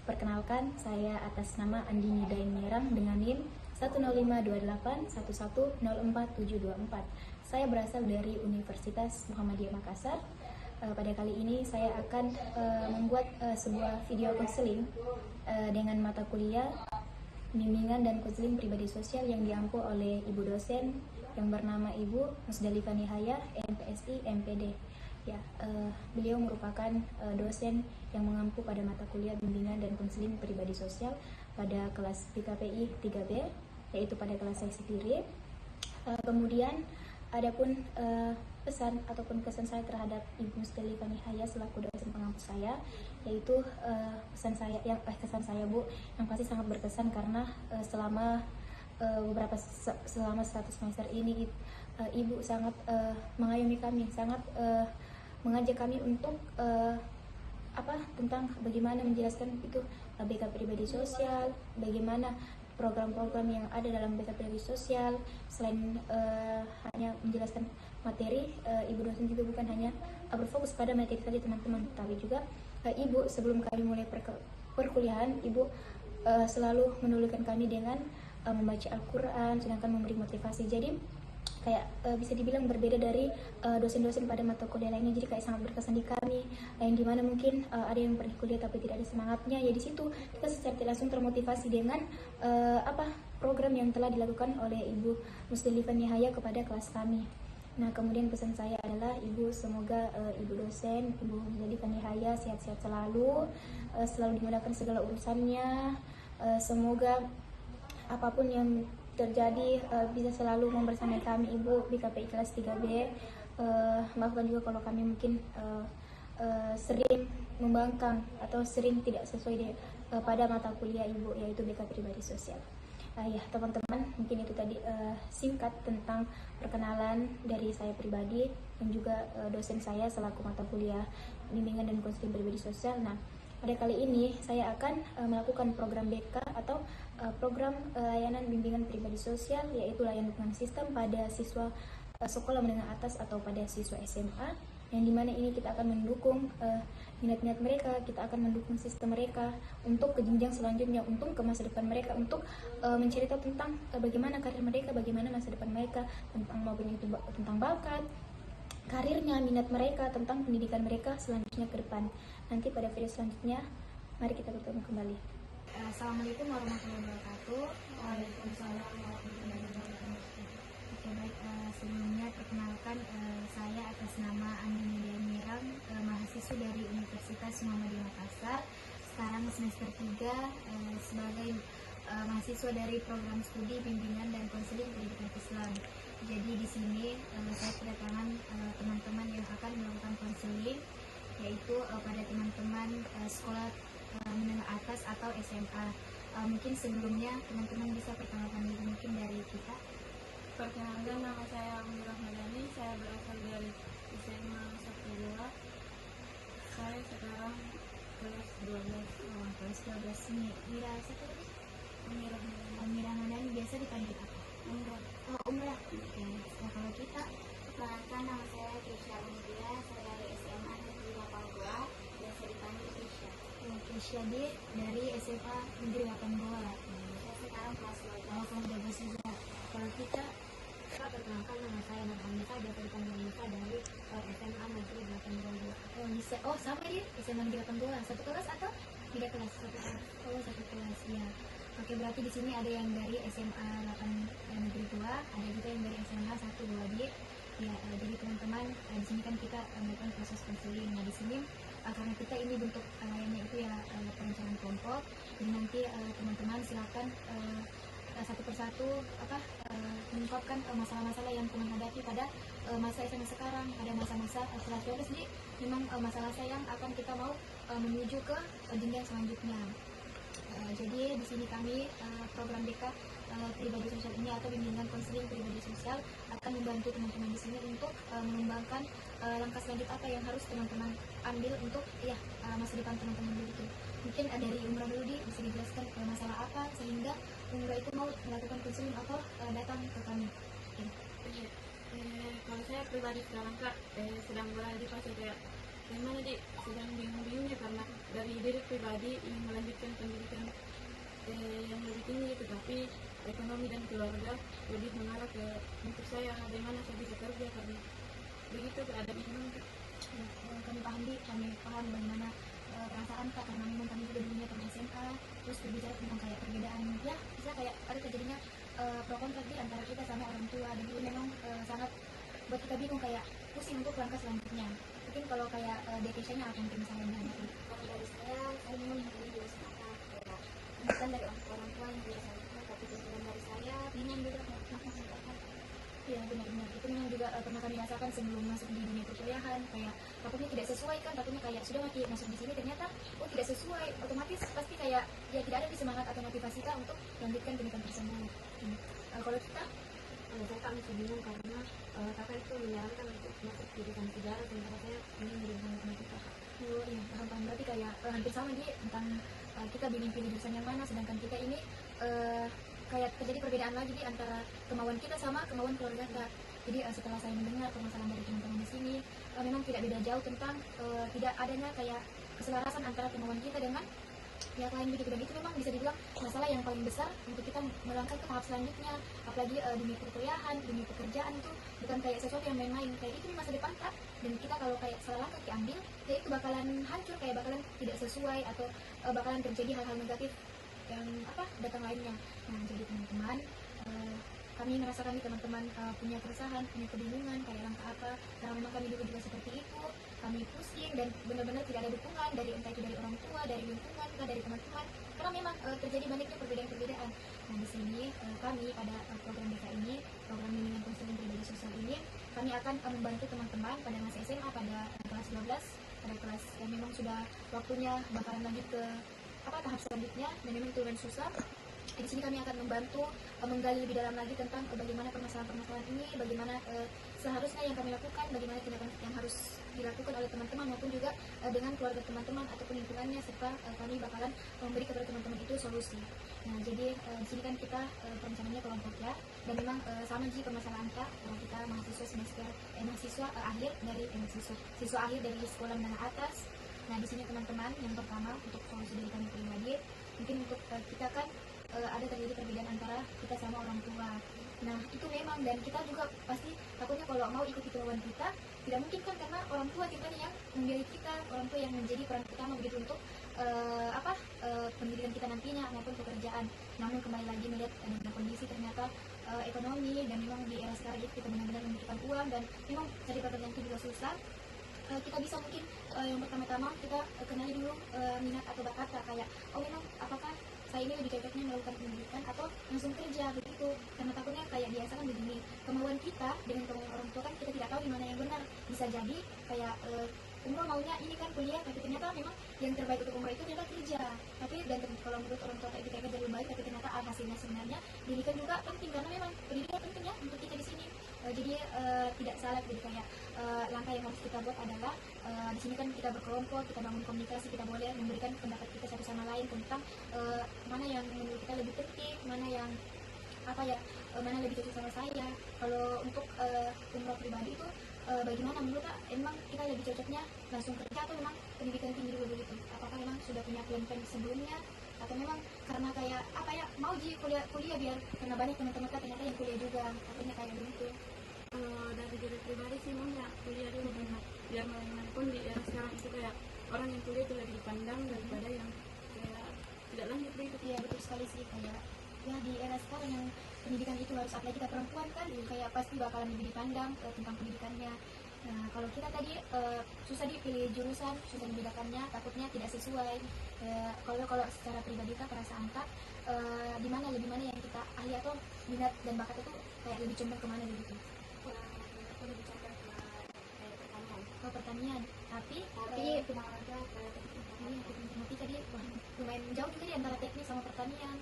Perkenalkan, saya atas nama Andini Daeng dengan NIM 10528110474. Saya berasal dari Universitas Muhammadiyah Makassar. Pada kali ini saya akan membuat sebuah video konseling dengan mata kuliah bimbingan dan konseling pribadi sosial yang diampu oleh ibu dosen yang bernama Ibu Musdalifah Nihaya, MPSI, MPD. Ya, beliau merupakan dosen yang mengampu pada mata kuliah bimbingan dan konseling pribadi sosial pada kelas BKPI 3B, yaitu pada kelas saya sendiri. Kemudian adapun pesan ataupun kesan saya terhadap Ibu Musdalifah Nihaya selaku dosen pengampu saya, yaitu kesan saya Bu, yang pasti sangat berkesan karena selama 100 semester ini Ibu sangat mengayomi kami, sangat mengajak kami untuk tentang bagaimana menjelaskan itu BK pribadi sosial, bagaimana program-program yang ada dalam BK pribadi sosial. Selain hanya menjelaskan materi, ibu dosen juga bukan hanya berfokus pada materi saja teman-teman, tapi juga ibu sebelum kami mulai perkuliahan, ibu selalu menulukan kami dengan membaca Al-Quran, sedangkan memberi motivasi. Jadi kayak bisa dibilang berbeda dari dosen-dosen pada mata kuliah lainnya. Jadi kayak sangat berkesan di kami, yang dimana mungkin ada yang pergi kuliah tapi tidak ada semangatnya. Ya di situ kita secara tidak langsung termotivasi dengan program yang telah dilakukan oleh Ibu Musdalifah Nihaya kepada kelas kami. Nah, kemudian pesan saya adalah Ibu, semoga Ibu dosen, Ibu Musdalifah Nihaya sehat-sehat selalu, selalu dimudahkan segala urusannya. Semoga apapun yang terjadi bisa selalu membersamai kami Ibu BKPI kelas 3B. Maafkan juga kalau kami mungkin sering membangkang atau sering tidak sesuai pada mata kuliah Ibu, yaitu BK pribadi sosial. Ya teman-teman, mungkin itu tadi singkat tentang perkenalan dari saya pribadi dan juga dosen saya selaku mata kuliah bimbingan dan konseling pribadi sosial. Nah, pada kali ini saya akan melakukan program BK atau program layanan bimbingan pribadi sosial, yaitu layanan dukungan sistem pada siswa sekolah menengah atas atau pada siswa SMA, yang dimana ini kita akan mendukung minat-minat mereka, kita akan mendukung sistem mereka untuk ke jenjang selanjutnya, untuk ke masa depan mereka, untuk menceritakan tentang bagaimana karir mereka, bagaimana masa depan mereka, tentang maupun itu tentang bakat, karirnya, minat mereka, tentang pendidikan mereka selanjutnya ke depan. Nanti pada video selanjutnya, mari kita bertemu kembali. Assalamualaikum warahmatullahi wabarakatuh. Waalaikumsalam warahmatullahi wabarakatuh. Oke, baik, sebelumnya perkenalkan saya atas nama Andini Daeng, mahasiswa dari Universitas Muhammadiyah Makassar. Sekarang semester 3 sebagai mahasiswa dari program studi bimbingan dan konseling pendidikan Islam. Jadi di sini saya kedatangan teman-teman yang akan melakukan konseling, yaitu pada teman-teman sekolah menengah atas atau SMA. Mungkin sebelumnya teman-teman bisa perkenalkan diri mungkin dari kita. Perkenalkan, nama saya Umi Rahmadani, saya berasal dari SMA 1 2. Saya sekarang kelas 12. Kelas 12 nih. Umi Rahmadani. Umi Rahmadani biasa dipanggil apa? Umrah. Oh, Umrah. Oke. Nah, kalau kita, Perkenalkan, nama saya Krisya Umbria, saya dari SMA Negeri 82, biasa dipanggil Krisya. Krisya dari SMA Negeri 82. Saya sekarang kelas 12. Kelas 12 juga. Kalau kita perkenalkan, nama saya Nurhanisa, biasa dipanggil Nisa dari SMA Negeri 82. Oh, sama dia, SMA Negeri 82. Satu kelas atau tidak kelas? Satu kelas. Oh, satu kelas, ya. Oke, berarti di sini ada yang dari SMA 8 Negeri 2, ada juga yang dari SMA 1 2D. Ya, jadi teman-teman, di sini kan kita melakukan proses konseling. Nah, di sini karena kita ini bentuk layannya itu ya perencanaan kelompok. Jadi nanti teman-teman silakan satu persatu mengungkapkan masalah-masalah yang teman hadapi pada masa SMA sekarang, pada masa-masa kelas 12. Jadi memang masalah saya yang akan kita mau menuju ke jenjang selanjutnya. Jadi di sini kami program BK pribadi sosial ini atau bimbingan konseling pribadi sosial akan membantu teman-teman di sini untuk mengembangkan langkah selanjut apa yang harus teman-teman ambil untuk masa depan teman-teman dulu itu. Mungkin dari Umrah dulu bisa dijelaskan masalah apa sehingga Umrah itu mau melakukan konseling atau datang ke kami. Kalau saya pribadi sekarang Kak sedang berada di fase kayak Bagaimana Dik, sedang bingung-bingungnya karena dari diri pribadi ingin melanjutkan pendidikan yang lebih tinggi, tetapi ekonomi dan keluarga lebih mengarah ke untuk saya bagaimana saya bisa kerja karena begitu keadaan ekonomi. Kami paham kami paham bagaimana perasaan Kak, karena memang kami juga dulunya pernah SMA, terus berbicara tentang kayak perbedaan, ya bisa kayak ada terjadinya pro kontra antara kita sama orang tua, dan itu memang sangat buat kita bingung, kayak pusing untuk langkah selanjutnya. Mungkin kalau kayak Dekesianya apa mungkin misalnya gitu. Kalau dari saya memang hal juga sepakat kayak bukan dari orang tua yang biasa itu, tapi tuntutan dari saya bingung juga maksudnya. Iya benar-benar, itu memang juga pernah kami rasakan sebelum masuk di dunia perkuliahan, kayak takutnya tidak sesuai kan, takutnya kayak sudah masuk di sini ternyata oh tidak sesuai, otomatis pasti kayak ya tidak ada semangat atau motivasi kita untuk melanjutkan pendidikan tersebut. Kalau kita Saya masih bingung karena kakak itu menyarankan untuk masuk jurusan sejarah, sementara saya ingin jurusan matematika. oh iya paham, berarti kayak hampir sama dia tentang kita bingung pilih jurusan yang mana, sedangkan kita ini kayak terjadi perbedaan lagi di antara kemauan kita sama kemauan keluarga kita. Jadi setelah saya mendengar permasalahan dari teman-teman di sini, memang tidak beda jauh tentang tidak adanya kayak keselarasan antara kemauan kita dengan pihak lain begitu, dan itu memang bisa dibilang masalah yang paling besar untuk kita melangkah ke tahap selanjutnya, apalagi dunia perkuliahan, dunia pekerjaan itu bukan kayak sesuatu yang main-main, kayak itu di masa depan Kak, dan kita kalau kayak salah langkah diambil, ya itu bakalan hancur, kayak bakalan tidak sesuai atau bakalan terjadi hal-hal negatif yang datang lainnya. Nah jadi teman-teman, kami merasa kami teman-teman punya keresahan, punya kebingungan kayak langkah apa, karena memang kami dulu juga seperti itu, kami pusing dan benar-benar tidak ada dukungan dari entah itu dari orang tua, dari lingkungan, dari teman-teman, karena memang terjadi banyaknya perbedaan-perbedaan. Nah di sini kami pada program BK ini, program bimbingan konseling pribadi sosial ini, kami akan membantu teman-teman pada masa SMA, pada kelas 12, pada kelas yang memang sudah waktunya bakalan lanjut ke tahap selanjutnya dan memang itu yang susah. Di sini kami akan membantu menggali lebih dalam lagi tentang bagaimana permasalahan-permasalahan ini, bagaimana seharusnya yang kami lakukan, bagaimana tindakan yang harus dilakukan oleh teman-teman maupun juga dengan keluarga teman-teman ataupun lingkungannya, serta kami bakalan memberi kepada teman-teman itu solusi. Nah jadi di sini kan kita perencanaannya kelompok ya, dan memang sama sih permasalahan kita, karena kita mahasiswa semester mahasiswa akhir dari siswa akhir dari sekolah menengah atas. Nah di sini teman-teman, yang pertama untuk solusi dari kami pribadi, mungkin untuk kita kan ada terjadi perbedaan antara kita sama orang tua. Nah itu memang, dan kita juga pasti takutnya kalau mau ikuti kemauan kita tidak mungkin kan, karena orang tua kita nih yang membiayai kita, orang tua yang menjadi peran utama begitu untuk pendidikan kita nantinya maupun pekerjaan. Namun kembali lagi melihat dengan kondisi ternyata ekonomi, dan memang di era sekarang itu kita benar-benar membutuhkan uang, dan memang cari pekerjaan itu juga susah. Kita bisa mungkin yang pertama-tama kita kenali dulu minat atau bakat, kayak oh memang apakah saya ini lebih cocoknya melakukan pendidikan atau langsung kerja begitu, karena takutnya kayak biasa kan begini, kemauan kita dengan kemauan orang tua kan kita tidak tahu di mana yang benar. Bisa jadi kayak umroh maunya ini kan kuliah, tapi ternyata memang yang terbaik untuk umroh itu ternyata kerja. Tapi dan kalau menurut orang tua itu kayak kerja lebih baik, tapi ternyata hasilnya sebenarnya pendidikan juga penting, karena memang pendidikan penting ya untuk kita di sini. Jadi tidak salah, jadi kayak langkah yang harus kita buat adalah di sini kan kita berkelompok, kita bangun komunikasi, kita boleh memberikan pendapat kita satu sama lain tentang mana yang menurut kita lebih penting, mana yang mana lebih cocok sama saya. Kalau untuk umroh pribadi itu bagaimana menurut Kak, emang kita lebih cocoknya langsung kerja atau memang pendidikan tinggi dulu begitu? Apakah memang sudah punya plan-plan sebelumnya, atau memang karena kayak mau kuliah biar karena banyak teman-teman Kak ternyata yang kuliah juga, akhirnya kayak begitu? Dari diri pribadi sih maunya kuliah dulu, karena biar bagaimanapun di era sekarang itu kayak orang yang kuliah itu lebih dipandang daripada yang kayak tidak lanjut begitu. Iya betul sekali sih, kayak ya di era sekarang yang pendidikan itu harus, apalagi kita perempuan kan, kayak pasti bakalan lebih dipandang tentang pendidikannya. Nah kalau kita tadi susah dipilih jurusan, susah membedakannya, takutnya tidak sesuai. Kalau secara pribadi Kak, perasaan Kak di mana yang kita ahli atau minat dan bakat itu kayak lebih condong kemana gitu? Aku lebih cocok ke pertanian. Ke pertanian, tapi olahraga ke informatika tadi lumayan jauh juga di antara teknik sama pertanian.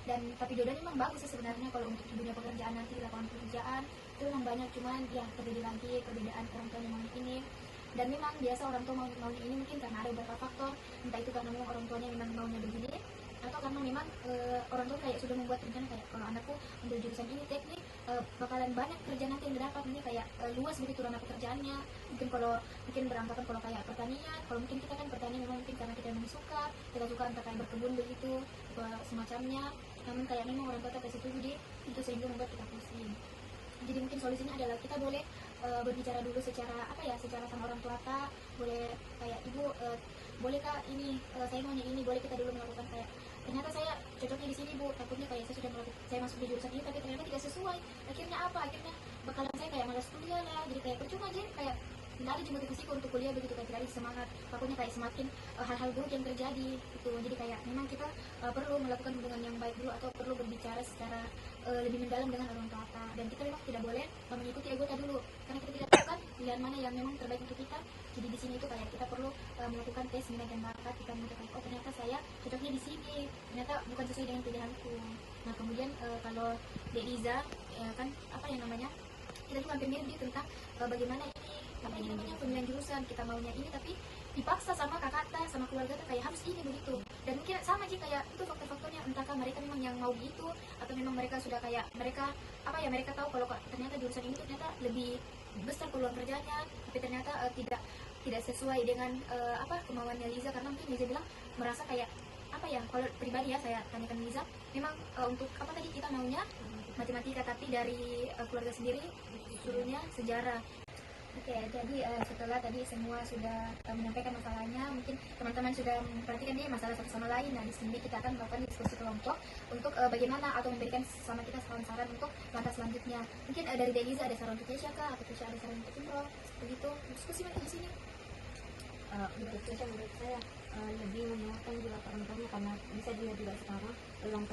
Dan tapi dua-duanya memang bagus sih sebenarnya. Kalau untuk dunia pekerjaan nanti, lapangan pekerjaan itu memang banyak, cuman ya terjadi lagi perbedaan orang tua yang mau ini. Dan memang biasa orang tua maunya ini mungkin karena ada beberapa faktor, entah itu karena memang orang tuanya memang maunya begini, atau karena memang orang tua kayak sudah membuat rencana kayak kalau anakku ambil jurusan ini teknik bakalan banyak kerja nanti yang didapat, ini kayak luas begitu ranah pekerjaannya. Mungkin kalau mungkin beranggapan kalau kayak pertanian, kalau mungkin kita kan pertanian memang mungkin karena kita memang kita suka entah kayak berkebun begitu atau semacamnya, namun kayak memang orang tua tak setuju di itu sehingga membuat kita pusing. Jadi mungkin solusinya adalah kita boleh berbicara dulu secara apa ya, secara sama orang tua tak, boleh kayak ibu boleh kak ini saya maunya ini, boleh kita dulu melakukan kayak ternyata saya cocoknya di sini bu, takutnya kayak saya sudah melakukan, saya masuk di jurusan ini tapi ternyata tidak sesuai, akhirnya apa, akhirnya bakalan saya kayak malas kuliah lah, jadi kayak percuma aja, kayak tidak ada motivasiku untuk kuliah begitu, kayak tidak ada semangat, takutnya kayak semakin hal-hal buruk yang terjadi gitu. Jadi kayak memang kita perlu melakukan hubungan yang baik dulu atau perlu berbicara secara lebih mendalam dengan orang tua kita, dan kita memang tidak boleh mengikuti ego kita dulu karena kita tidak tahu kan pilihan mana yang memang terbaik untuk kita. Jadi di sini itu kayak kita perlu melakukan tes minat dan bakat, kita mengetahui oh ternyata saya cocoknya di sini, ternyata bukan sesuai dengan pilihanku. Nah kemudian kalau Dek Liza kan apa yang namanya, kita juga hampir mirip dia tentang bagaimana ini apa ini namanya pemilihan jurusan, kita maunya ini tapi dipaksa sama kakak sama keluarga kayak harus ini begitu, dan mungkin sama sih kayak itu faktor-faktornya, entahkah mereka memang yang mau gitu atau memang mereka sudah kayak mereka apa ya, mereka tahu kalau ternyata jurusan ini ternyata lebih besar peluang kerjanya tapi ternyata tidak sesuai dengan apa kemauannya Liza, karena mungkin Liza bilang merasa kayak apa ya, kalau pribadi ya saya tanyakan Liza memang untuk apa tadi kita maunya matematika tapi dari keluarga sendiri suruhnya sejarah. Oke, jadi setelah tadi semua sudah menyampaikan masalahnya, mungkin teman-teman sudah memperhatikan nih masalah satu sama lain. Nah, di sini kita akan melakukan diskusi kelompok untuk bagaimana atau memberikan sama kita saran-saran untuk langkah selanjutnya. Mungkin dari Deliza ada saran untuk Keisha kah, atau Keisha ada saran untuk Imro, begitu diskusi mungkin di sini. Untuk Keisha menurut saya lebih menguatkan juga orang tuanya, karena bisa dilihat juga sekarang peluang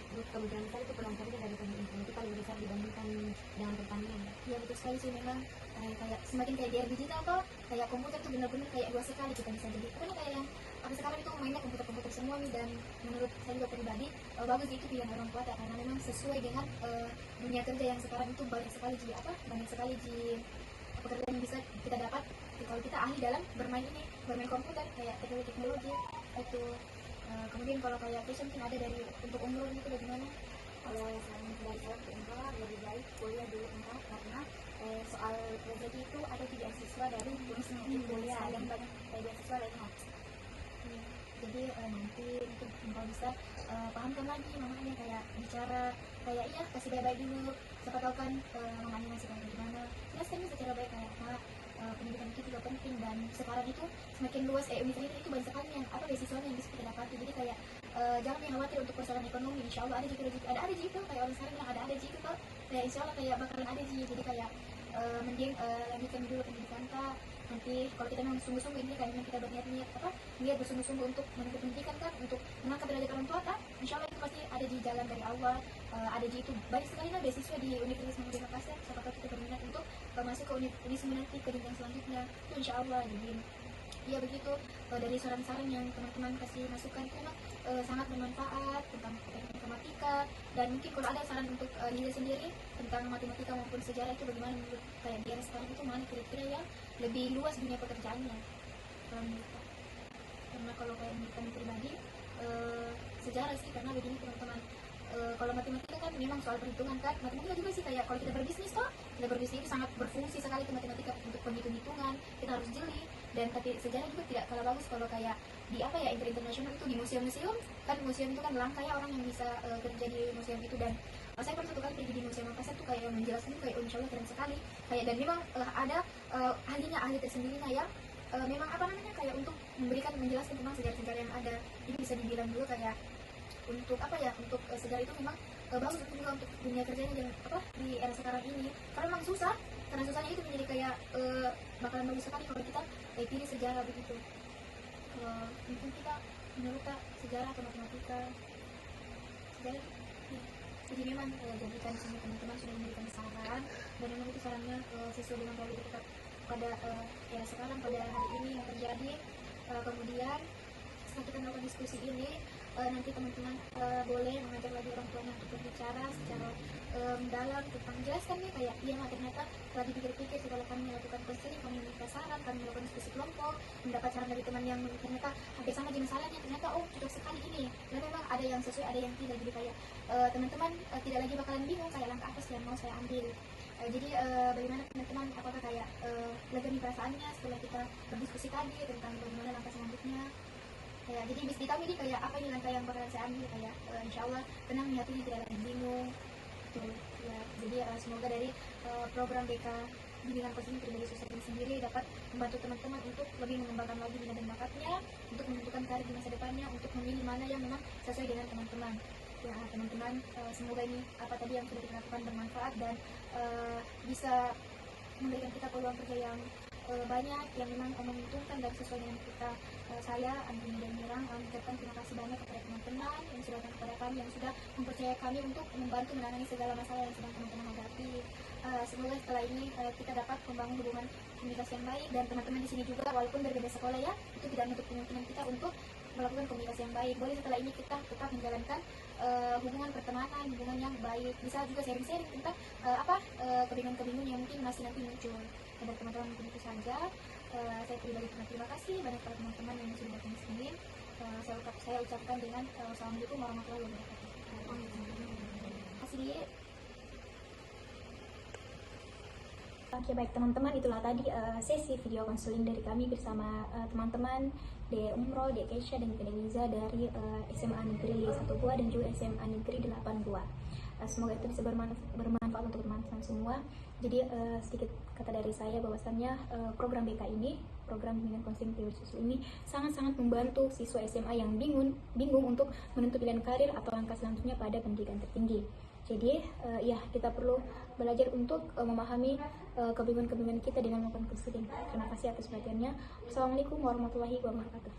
kemudian besar itu peluang kerja dari teknik informatika lebih besar dibandingkan dengan pertanian. Ya betul sekali sih, memang kayak semakin kayak di era digital kok kayak komputer tuh benar-benar kayak luas sekali kita bisa jadi, karena kayak yang apa sekarang itu mainnya komputer semua nih, dan menurut saya juga pribadi bagus itu pilihan orang tua karena memang sesuai dengan dunia kerja yang sekarang itu banyak sekali pekerjaan yang bisa kita dapat kalau kita ahli dalam bermain komputer kayak teknologi itu. Kemudian kalau kayak fashion mungkin ada dari untuk umur itu bagaimana? Kalau saya dari saya untuk Engkau lebih baik kuliah dulu Engkau, karena soal rezeki itu ada tidak siswa dari jenisnya kuliah dan banyak beasiswa lainnya. Jadi nanti mungkin Engkau bisa pahamkan lagi mamanya, kayak bicara kayak iya kasih baik-baik dulu, siapa tahu kan mamanya masih kayak gimana, jelaskan secara baik kayak pendidikan itu juga penting, dan sekarang itu semakin luas universitas itu banyak sekali yang apa beasiswanya yang bisa kita dapati. Jadi kayak jangan yang khawatir untuk persoalan ekonomi, insya Allah ada juga kayak orang sekarang bilang ada juga kok, kayak insya Allah kayak bakalan ada jadi kayak mending lanjutkan dulu pendidikan kak. Nanti kalau kita memang sungguh-sungguh ini kayak memang kita niat bersungguh-sungguh untuk menempuh pendidikan kan, untuk mengangkat derajat orang tua kan, insya Allah itu pasti ada di jalan dari Allah. Ada itu banyak sekali lah beasiswa di Universitas Muhammadiyah Makassar, siapa tahu kita berminat untuk masuk ke universitas nanti ke jenjang selanjutnya itu insya Allah. Jadi ya begitu, dari saran-saran yang teman-teman kasih masukan itu memang sangat bermanfaat tentang teknik matematika, dan mungkin kalau ada saran untuk diri sendiri tentang matematika maupun sejarah itu bagaimana menurut kayak dia sekarang itu mana kira-kira yang lebih luas dunia pekerjaannya kalau menurut Kak? Karena kalau kayak menurut kami pribadi sejarah sih, karena begini teman-teman, kalau matematika kan memang soal perhitungan kan, matematika juga sih kayak kalau kita berbisnis itu sangat berfungsi sekali ke matematika untuk penghitung-hitungan, kita harus jeli. Dan tapi sejarah juga tidak kalah bagus kalau kayak di apa ya internasional itu di museum-museum kan, museum itu kan langka ya orang yang bisa kerja di museum itu. Dan saya pernah satu kali pergi di Museum Makassar tuh kayak menjelaskan kayak insya Allah keren sekali kayak, dan memang ada ahli tersendirinya yang memang apa namanya kayak untuk menjelaskan tentang sejarah-sejarah yang ada. Jadi bisa dibilang dulu kayak untuk apa ya, untuk sejarah itu memang bagus juga untuk dunia kerjanya yang apa di era sekarang ini, karena memang susah, karena susahnya itu menjadi kayak bakalan bagus sekali kalau kita pilih sejarah begitu. Mungkin kita menurut Kak sejarah atau matematika sejarah ya. Jadi memang jadikan semua teman-teman sudah memberikan saran, dan memang itu sarannya sesuai dengan realita kita pada era sekarang, pada hari ini yang terjadi. Kemudian setelah kita melakukan diskusi ini nanti teman-teman boleh mengajak lagi orang tuanya untuk berbicara secara mendalam tentang menjelaskan nih kayak iya ternyata setelah dipikir-pikir setelah kami melakukan konseling, kami meminta saran, kami melakukan diskusi kelompok, mendapat saran dari teman yang ternyata hampir sama jenis masalahnya, ternyata oh cocok sekali ini. Dan memang ada yang sesuai, ada yang tidak. Jadi kayak teman-teman tidak lagi bakalan bingung kayak langkah apa sih yang mau saya ambil. Jadi bagaimana teman-teman, apakah kayak lega nih perasaannya setelah kita berdiskusi tadi tentang bagaimana langkah selanjutnya. Kayak jadi bis ditanya nih kayak apa ini langkah yang bakalan saya ambil, kayak insya Allah tenang nih hatinya, tidak lagi bingung. Tuh, ya, jadi semoga dari program BK Bimbingan Konseling Pribadi Sosial ini sendiri dapat membantu teman-teman untuk lebih mengembangkan lagi minat dan bakatnya, untuk menentukan karir di masa depannya, untuk memilih mana yang memang sesuai dengan teman-teman. Ya teman-teman, semoga ini apa tadi yang sudah kita lakukan bermanfaat dan bisa memberikan kita peluang kerja yang banyak, yang memang menguntungkan dan sesuai dengan kita. Saya Andini dan Mirang mengucapkan terima kasih banyak kepada teman-teman yang sudah datang kepada kami, yang sudah mempercayai kami untuk membantu menangani segala masalah yang sedang teman-teman hadapi. Semoga setelah ini kita dapat membangun hubungan komunikasi yang baik, dan teman-teman di sini juga walaupun berbeda sekolah ya, itu tidak menutup kemungkinan kita untuk melakukan komunikasi yang baik. Boleh setelah ini kita tetap menjalankan hubungan pertemanan, hubungan yang baik, bisa juga sharing-sharing tentang kebingungan-kebingungan yang mungkin masih nanti muncul. Dan teman-teman mungkin itu saja. Saya pribadi terima kasih banyak para teman-teman yang sudah datang di sini. Saya ucapkan dengan Assalamualaikum warahmatullahi wabarakatuh. Terima kasih. Oke baik teman-teman, itulah tadi sesi video konseling dari kami bersama teman-teman De Umrol, De Keisha, dan De Liza dari SMA Negeri 1 Gua dan juga SMA Negeri 8 Gua. Semoga itu bisa bermanfaat untuk teman-teman semua. Jadi sedikit kata dari saya bahwasannya program BK ini, program Bimbingan Konseling Pribadi Sosial ini sangat-sangat membantu siswa SMA yang bingung untuk menentukan pilihan karir atau langkah selanjutnya pada pendidikan tertinggi. Jadi ya kita perlu belajar untuk memahami kebingungan-kebingungan kita dengan melakukan konseling. Terima kasih atas perhatiannya. Wassalamualaikum warahmatullahi wabarakatuh.